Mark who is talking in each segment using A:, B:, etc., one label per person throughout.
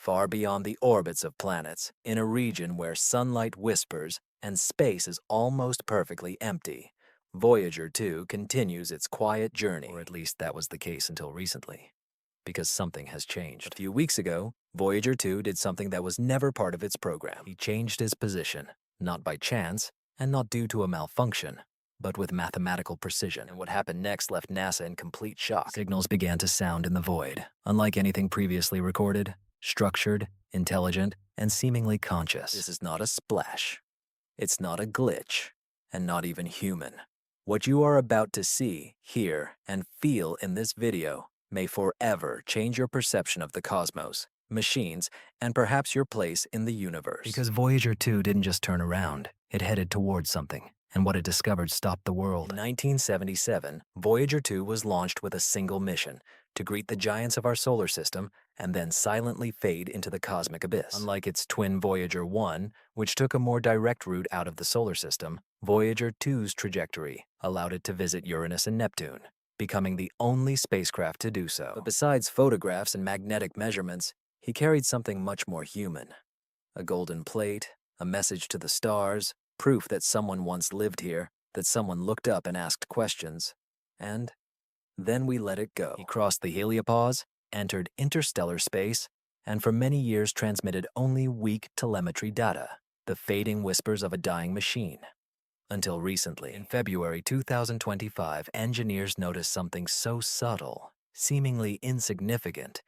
A: far beyond the orbits of planets, in a region where sunlight whispers and space is almost perfectly empty. Voyager 2 continues its quiet journey, or at least that was the case until recently, because something has changed. A few weeks ago, Voyager 2 did something that was never part of its program. He changed his position, not by chance, and not due to a malfunction, but with mathematical precision. And what happened next left NASA in complete shock. Signals began to sound in the void, unlike anything previously recorded, structured, intelligent, and seemingly conscious. This is not a splash. It's not a glitch, and not even human. What you are about to see, hear, and feel in this video may forever change your perception of the cosmos, machines, and perhaps your place in the universe. Because Voyager 2 didn't just turn around, it headed towards something, and what it discovered stopped the world. In 1977, Voyager 2 was launched with a single mission, to greet the giants of our solar system and then silently fade into the cosmic abyss. Unlike its twin Voyager 1, which took a more direct route out of the solar system, Voyager 2's trajectory allowed it to visit Uranus and Neptune, becoming the only spacecraft to do so. But besides photographs and magnetic measurements, he carried something much more human. A golden plate, a message to the stars, proof that someone once lived here, that someone looked up and asked questions. And then we let it go. He crossed the heliopause, entered interstellar space, and for many years transmitted only weak telemetry data, the fading whispers of a dying machine. Until recently, in February 2025, engineers noticed something so subtle, seemingly insignificant,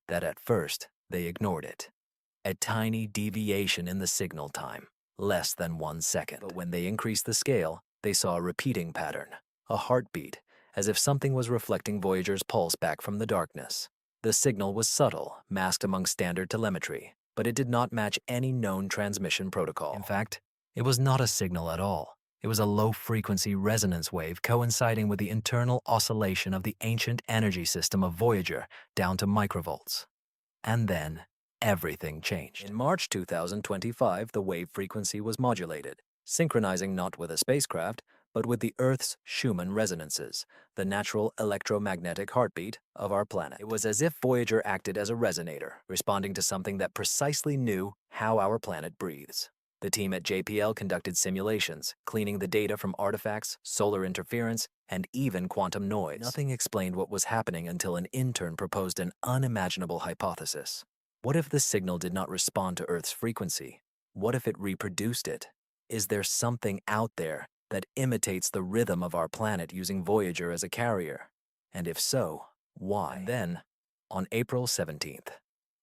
A: that at first they ignored it. A tiny deviation in the signal time, less than 1 second. But when they increased the scale, they saw a repeating pattern, a heartbeat, as if something was reflecting Voyager's pulse back from the darkness. The signal was subtle, masked among standard telemetry, but it did not match any known transmission protocol. In fact, it was not a signal at all. It was a low-frequency resonance wave coinciding with the internal oscillation of the ancient energy system of Voyager down to microvolts. And then, everything changed. In March 2025, the wave frequency was modulated, synchronizing not with a spacecraft, but with the Earth's Schumann resonances, the natural electromagnetic heartbeat of our planet. It was as if Voyager acted as a resonator, responding to something that precisely knew how our planet breathes. The team at JPL conducted simulations, cleaning the data from artifacts, solar interference, and even quantum noise. Nothing explained what was happening until an intern proposed an unimaginable hypothesis. What if the signal did not respond to Earth's frequency? What if it reproduced it? Is there something out there that imitates the rhythm of our planet using Voyager as a carrier? And if so, why? And then, on April 17th,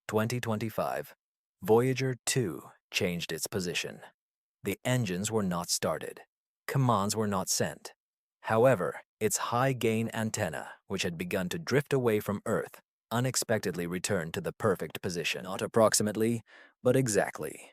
A: 2025, Voyager 2 changed its position. The engines were not started. Commands were not sent. However, its high-gain antenna, which had begun to drift away from Earth, unexpectedly returned to the perfect position. Not approximately, but exactly.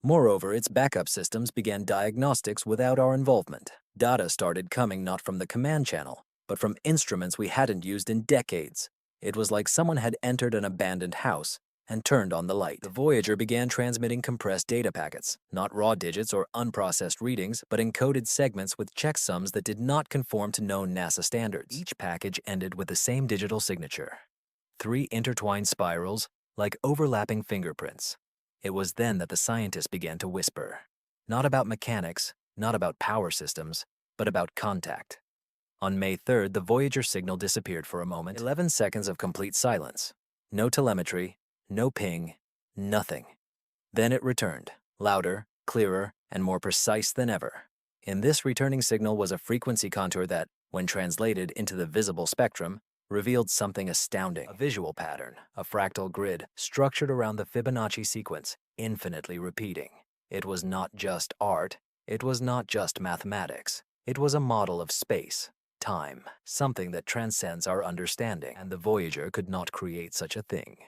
A: Moreover, its backup systems began diagnostics without our involvement. Data started coming not from the command channel, but from instruments we hadn't used in decades. It was like someone had entered an abandoned house and turned on the light. The Voyager began transmitting compressed data packets, not raw digits or unprocessed readings, but encoded segments with checksums that did not conform to known NASA standards. Each package ended with the same digital signature. 3 intertwined spirals, like overlapping fingerprints. It was then that the scientists began to whisper. Not about mechanics, not about power systems, but about contact. On May 3rd, the Voyager signal disappeared for a moment. 11 seconds of complete silence. No telemetry, no ping, nothing. Then it returned, louder, clearer, and more precise than ever. In this returning signal was a frequency contour that, when translated into the visible spectrum, revealed something astounding. A visual pattern, a fractal grid, structured around the Fibonacci sequence, infinitely repeating. It was not just art, it was not just mathematics. It was a model of space, time, something that transcends our understanding, and the Voyager could not create such a thing.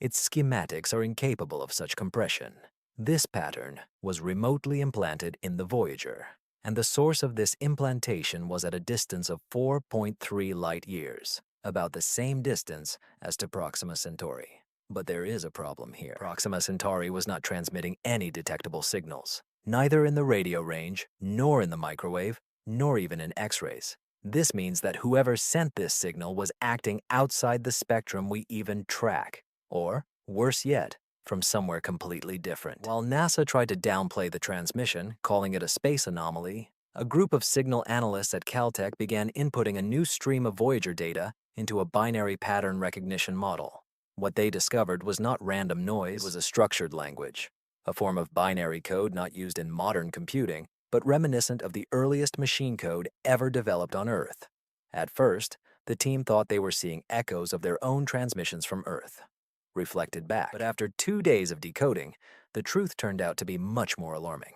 A: Its schematics are incapable of such compression. This pattern was remotely implanted in the Voyager, and the source of this implantation was at a distance of 4.3 light-years, about the same distance as to Proxima Centauri. But there is a problem here. Proxima Centauri was not transmitting any detectable signals, neither in the radio range, nor in the microwave, nor even in X-rays. This means that whoever sent this signal was acting outside the spectrum we even track, or, worse yet, from somewhere completely different. While NASA tried to downplay the transmission, calling it a space anomaly, a group of signal analysts at Caltech began inputting a new stream of Voyager data into a binary pattern recognition model. What they discovered was not random noise, it was a structured language, a form of binary code not used in modern computing, but reminiscent of the earliest machine code ever developed on Earth. At first, the team thought they were seeing echoes of their own transmissions from Earth, reflected back. But after 2 days of decoding, the truth turned out to be much more alarming.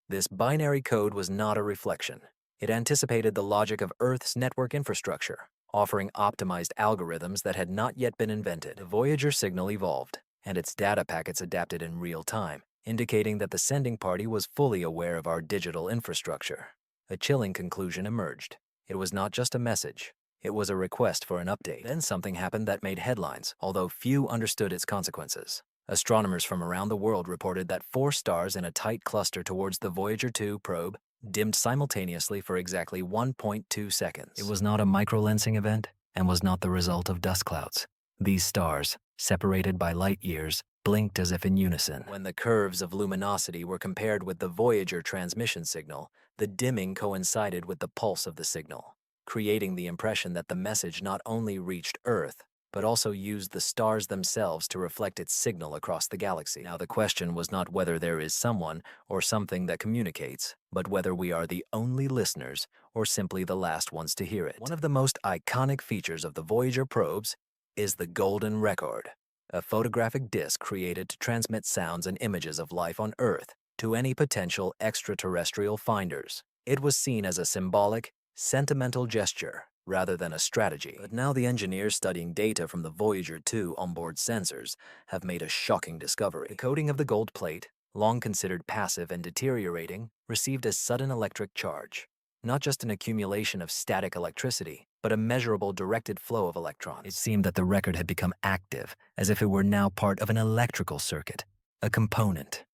A: This binary code was not a reflection. It anticipated the logic of Earth's network infrastructure, offering optimized algorithms that had not yet been invented. The Voyager signal evolved, and its data packets adapted in real time, indicating that the sending party was fully aware of our digital infrastructure. A chilling conclusion emerged. It was not just a message. It was a request for an update. Then something happened that made headlines, although few understood its consequences. Astronomers from around the world reported that 4 stars in a tight cluster towards the Voyager 2 probe dimmed simultaneously for exactly 1.2 seconds. It was not a microlensing event and was not the result of dust clouds. These stars, separated by light years, blinked as if in unison. When the curves of luminosity were compared with the Voyager transmission signal, the dimming coincided with the pulse of the signal, creating the impression that the message not only reached Earth, but also used the stars themselves to reflect its signal across the galaxy. Now, the question was not whether there is someone or something that communicates, but whether we are the only listeners or simply the last ones to hear it. One of the most iconic features of the Voyager probes is the golden record, a photographic disc created to transmit sounds and images of life on Earth to any potential extraterrestrial finders. It was seen as a symbolic, sentimental gesture rather than a strategy. But now the engineers studying data from the Voyager 2 onboard sensors have made a shocking discovery. The coating of the gold plate, long considered passive and deteriorating, received a sudden electric charge. Not just an accumulation of static electricity, but a measurable directed flow of electrons. It seemed that the record had become active, as if it were now part of an electrical circuit, a component.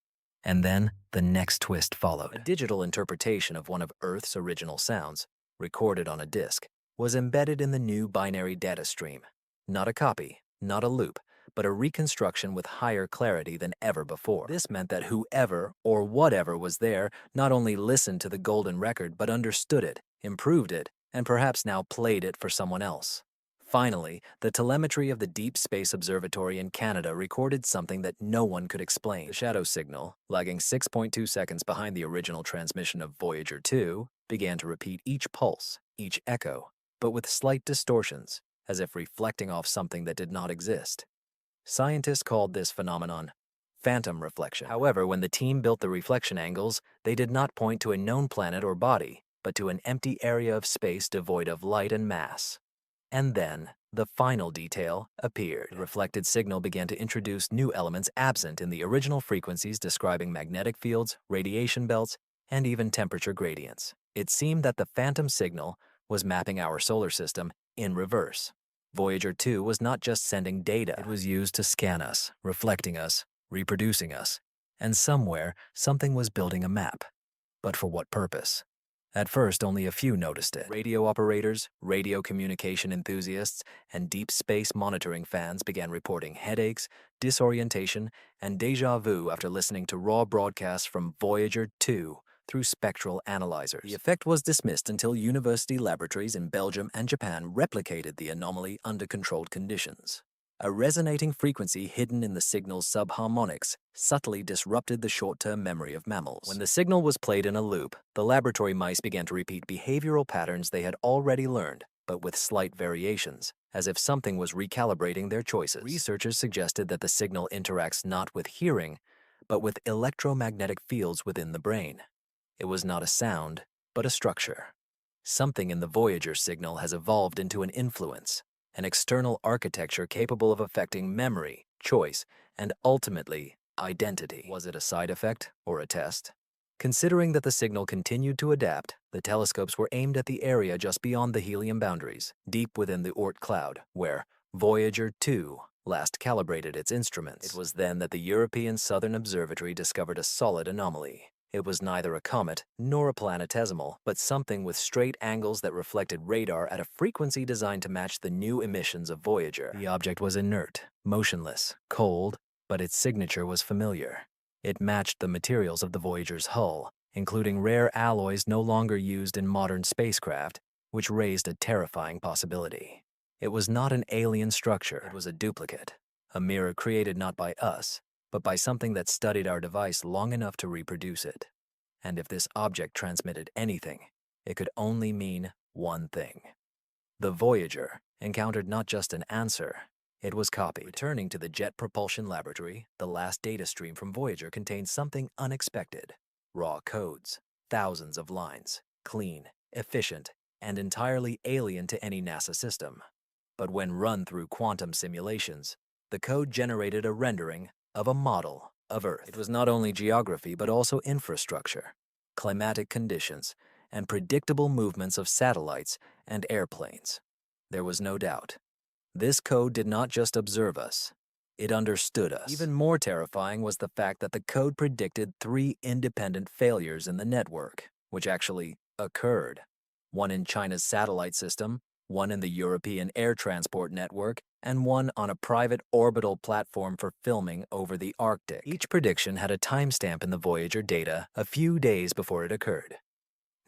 A: And then the next twist followed. A digital interpretation of one of Earth's original sounds, recorded on a disk, was embedded in the new binary data stream. Not a copy, not a loop, but a reconstruction with higher clarity than ever before. This meant that whoever or whatever was there not only listened to the golden record, but understood it, improved it, and perhaps now played it for someone else. Finally, the telemetry of the Deep Space Observatory in Canada recorded something that no one could explain. The shadow signal, lagging 6.2 seconds behind the original transmission of Voyager 2, began to repeat each pulse, each echo, but with slight distortions, as if reflecting off something that did not exist. Scientists called this phenomenon phantom reflection. However, when the team built the reflection angles, they did not point to a known planet or body, but to an empty area of space devoid of light and mass. And then, the final detail appeared. The reflected signal began to introduce new elements absent in the original frequencies describing magnetic fields, radiation belts, and even temperature gradients. It seemed that the phantom signal was mapping our solar system in reverse. Voyager 2 was not just sending data. It was used to scan us, reflecting us, reproducing us, and somewhere, something was building a map. But for what purpose? At first, only a few noticed it. Radio operators, radio communication enthusiasts, and deep space monitoring fans began reporting headaches, disorientation, and déjà vu after listening to raw broadcasts from Voyager 2 through spectral analyzers. The effect was dismissed until university laboratories in Belgium and Japan replicated the anomaly under controlled conditions. A resonating frequency hidden in the signal's subharmonics subtly disrupted the short-term memory of mammals. When the signal was played in a loop, the laboratory mice began to repeat behavioral patterns they had already learned, but with slight variations, as if something was recalibrating their choices. Researchers suggested that the signal interacts not with hearing, but with electromagnetic fields within the brain. It was not a sound, but a structure. Something in the Voyager signal has evolved into an influence, an external architecture capable of affecting memory, choice, and ultimately, identity. Was it a side effect or a test? Considering that the signal continued to adapt, the telescopes were aimed at the area just beyond the helium boundaries, deep within the Oort cloud, where Voyager 2 last calibrated its instruments. It was then that the European Southern Observatory discovered a solid anomaly. It was neither a comet nor a planetesimal, but something with straight angles that reflected radar at a frequency designed to match the new emissions of Voyager. The object was inert, motionless, cold, but its signature was familiar. It matched the materials of the Voyager's hull, including rare alloys no longer used in modern spacecraft, which raised a terrifying possibility. It was not an alien structure, it was a duplicate, a mirror created not by us, but by something that studied our device long enough to reproduce it. And if this object transmitted anything, it could only mean one thing. The Voyager encountered not just an answer, it was copied. Returning to the Jet Propulsion Laboratory, the last data stream from Voyager contained something unexpected. Raw codes, thousands of lines, clean, efficient, and entirely alien to any NASA system. But when run through quantum simulations, the code generated a rendering of a model of Earth. It was not only geography, but also infrastructure, climatic conditions, and predictable movements of satellites and airplanes. There was no doubt. This code did not just observe us, it understood us. Even more terrifying was the fact that the code predicted 3 independent failures in the network, which actually occurred. One in China's satellite system, one in the European air transport network, and one on a private orbital platform for filming over the Arctic. Each prediction had a timestamp in the Voyager data a few days before it occurred.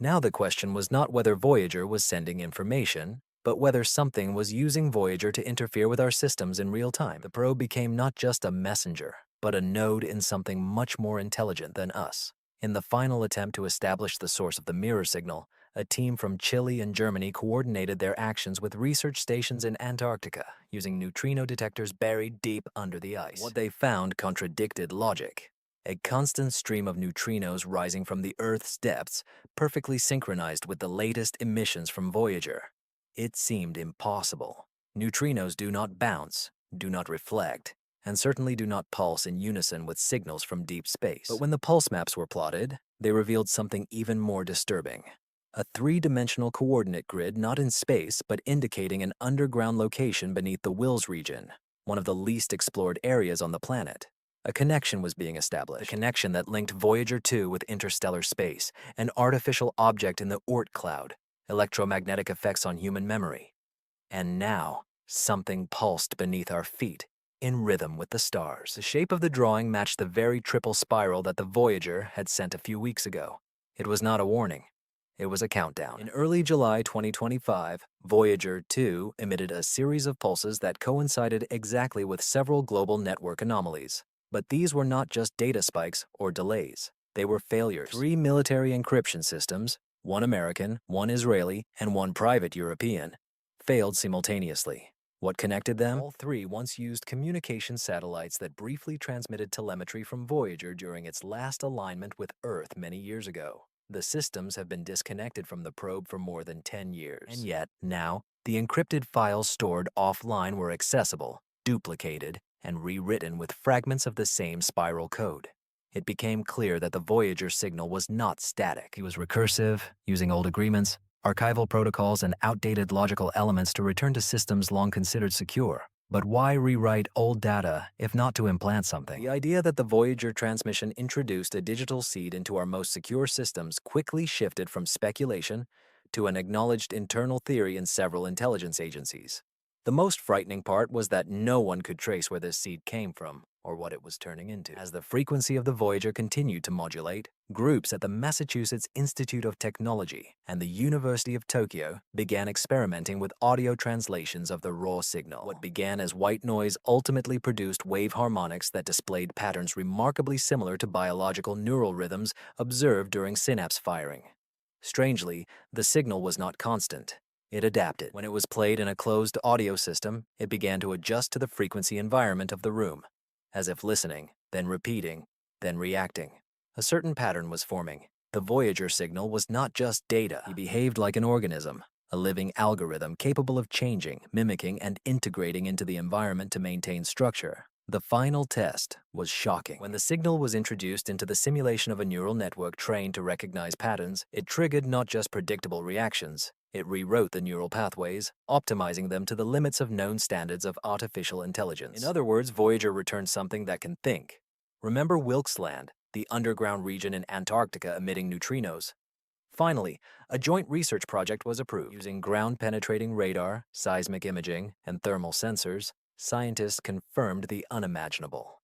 A: Now the question was not whether Voyager was sending information, but whether something was using Voyager to interfere with our systems in real time. The probe became not just a messenger, but a node in something much more intelligent than us. In the final attempt to establish the source of the mirror signal, a team from Chile and Germany coordinated their actions with research stations in Antarctica, using neutrino detectors buried deep under the ice. What they found contradicted logic. A constant stream of neutrinos rising from the Earth's depths, perfectly synchronized with the latest emissions from Voyager. It seemed impossible. Neutrinos do not bounce, do not reflect, and certainly do not pulse in unison with signals from deep space. But when the pulse maps were plotted, they revealed something even more disturbing. A 3-dimensional coordinate grid not in space, but indicating an underground location beneath the Wills region, one of the least explored areas on the planet. A connection was being established, a connection that linked Voyager 2 with interstellar space, an artificial object in the Oort cloud, electromagnetic effects on human memory. And now, something pulsed beneath our feet, in rhythm with the stars. The shape of the drawing matched the very triple spiral that the Voyager had sent a few weeks ago. It was not a warning. It was a countdown. In early July 2025, Voyager 2 emitted a series of pulses that coincided exactly with several global network anomalies. But these were not just data spikes or delays. They were failures. 3 military encryption systems, one American, one Israeli, and one private European, failed simultaneously. What connected them? All 3 once used communication satellites that briefly transmitted telemetry from Voyager during its last alignment with Earth many years ago. The systems have been disconnected from the probe for more than 10 years. And yet, now, the encrypted files stored offline were accessible, duplicated, and rewritten with fragments of the same spiral code. It became clear that the Voyager signal was not static. It was recursive, using old agreements, archival protocols, and outdated logical elements to return to systems long considered secure. But why rewrite old data if not to implant something? The idea that the Voyager transmission introduced a digital seed into our most secure systems quickly shifted from speculation to an acknowledged internal theory in several intelligence agencies. The most frightening part was that no one could trace where this seed came from or what it was turning into. As the frequency of the Voyager continued to modulate, groups at the Massachusetts Institute of Technology and the University of Tokyo began experimenting with audio translations of the raw signal. What began as white noise ultimately produced wave harmonics that displayed patterns remarkably similar to biological neural rhythms observed during synapse firing. Strangely, the signal was not constant. It adapted. When it was played in a closed audio system, it began to adjust to the frequency environment of the room, as if listening, then repeating, then reacting. A certain pattern was forming. The Voyager signal was not just data. It behaved like an organism, a living algorithm capable of changing, mimicking, and integrating into the environment to maintain structure. The final test was shocking. When the signal was introduced into the simulation of a neural network trained to recognize patterns, it triggered not just predictable reactions. It rewrote the neural pathways, optimizing them to the limits of known standards of artificial intelligence. In other words, Voyager returned something that can think. Remember Wilkes Land, the underground region in Antarctica emitting neutrinos? Finally, a joint research project was approved. Using ground-penetrating radar, seismic imaging, and thermal sensors, scientists confirmed the unimaginable.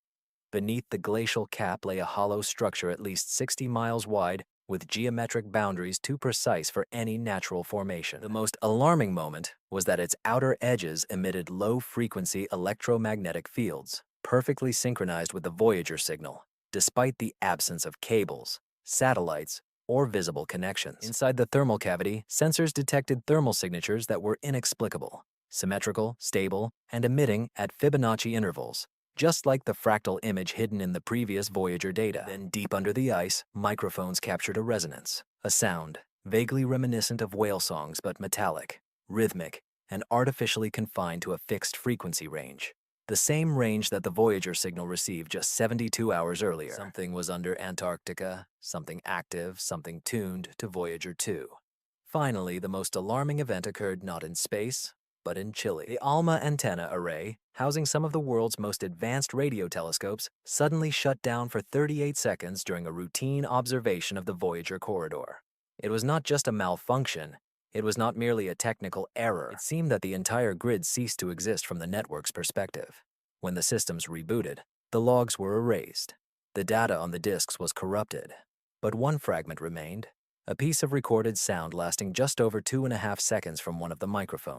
A: Beneath the glacial cap lay a hollow structure at least 60 miles wide, with geometric boundaries too precise for any natural formation. The most alarming moment was that its outer edges emitted low-frequency electromagnetic fields, perfectly synchronized with the Voyager signal, despite the absence of cables, satellites, or visible connections. Inside the thermal cavity, sensors detected thermal signatures that were inexplicable, symmetrical, stable, and emitting at Fibonacci intervals, just like the fractal image hidden in the previous Voyager data. Then deep under the ice, microphones captured a resonance, a sound vaguely reminiscent of whale songs but metallic, rhythmic, and artificially confined to a fixed frequency range. The same range that the Voyager signal received just 72 hours earlier. Something was under Antarctica, something active, something tuned to Voyager 2. Finally, the most alarming event occurred not in space, but in Chile. The ALMA antenna array, housing some of the world's most advanced radio telescopes, suddenly shut down for 38 seconds during a routine observation of the Voyager corridor. It was not just a malfunction. It was not merely a technical error. It seemed that the entire grid ceased to exist from the network's perspective. When the systems rebooted, the logs were erased. The data on the disks was corrupted. But one fragment remained, a piece of recorded sound lasting just over 2.5 seconds from one of the microphones.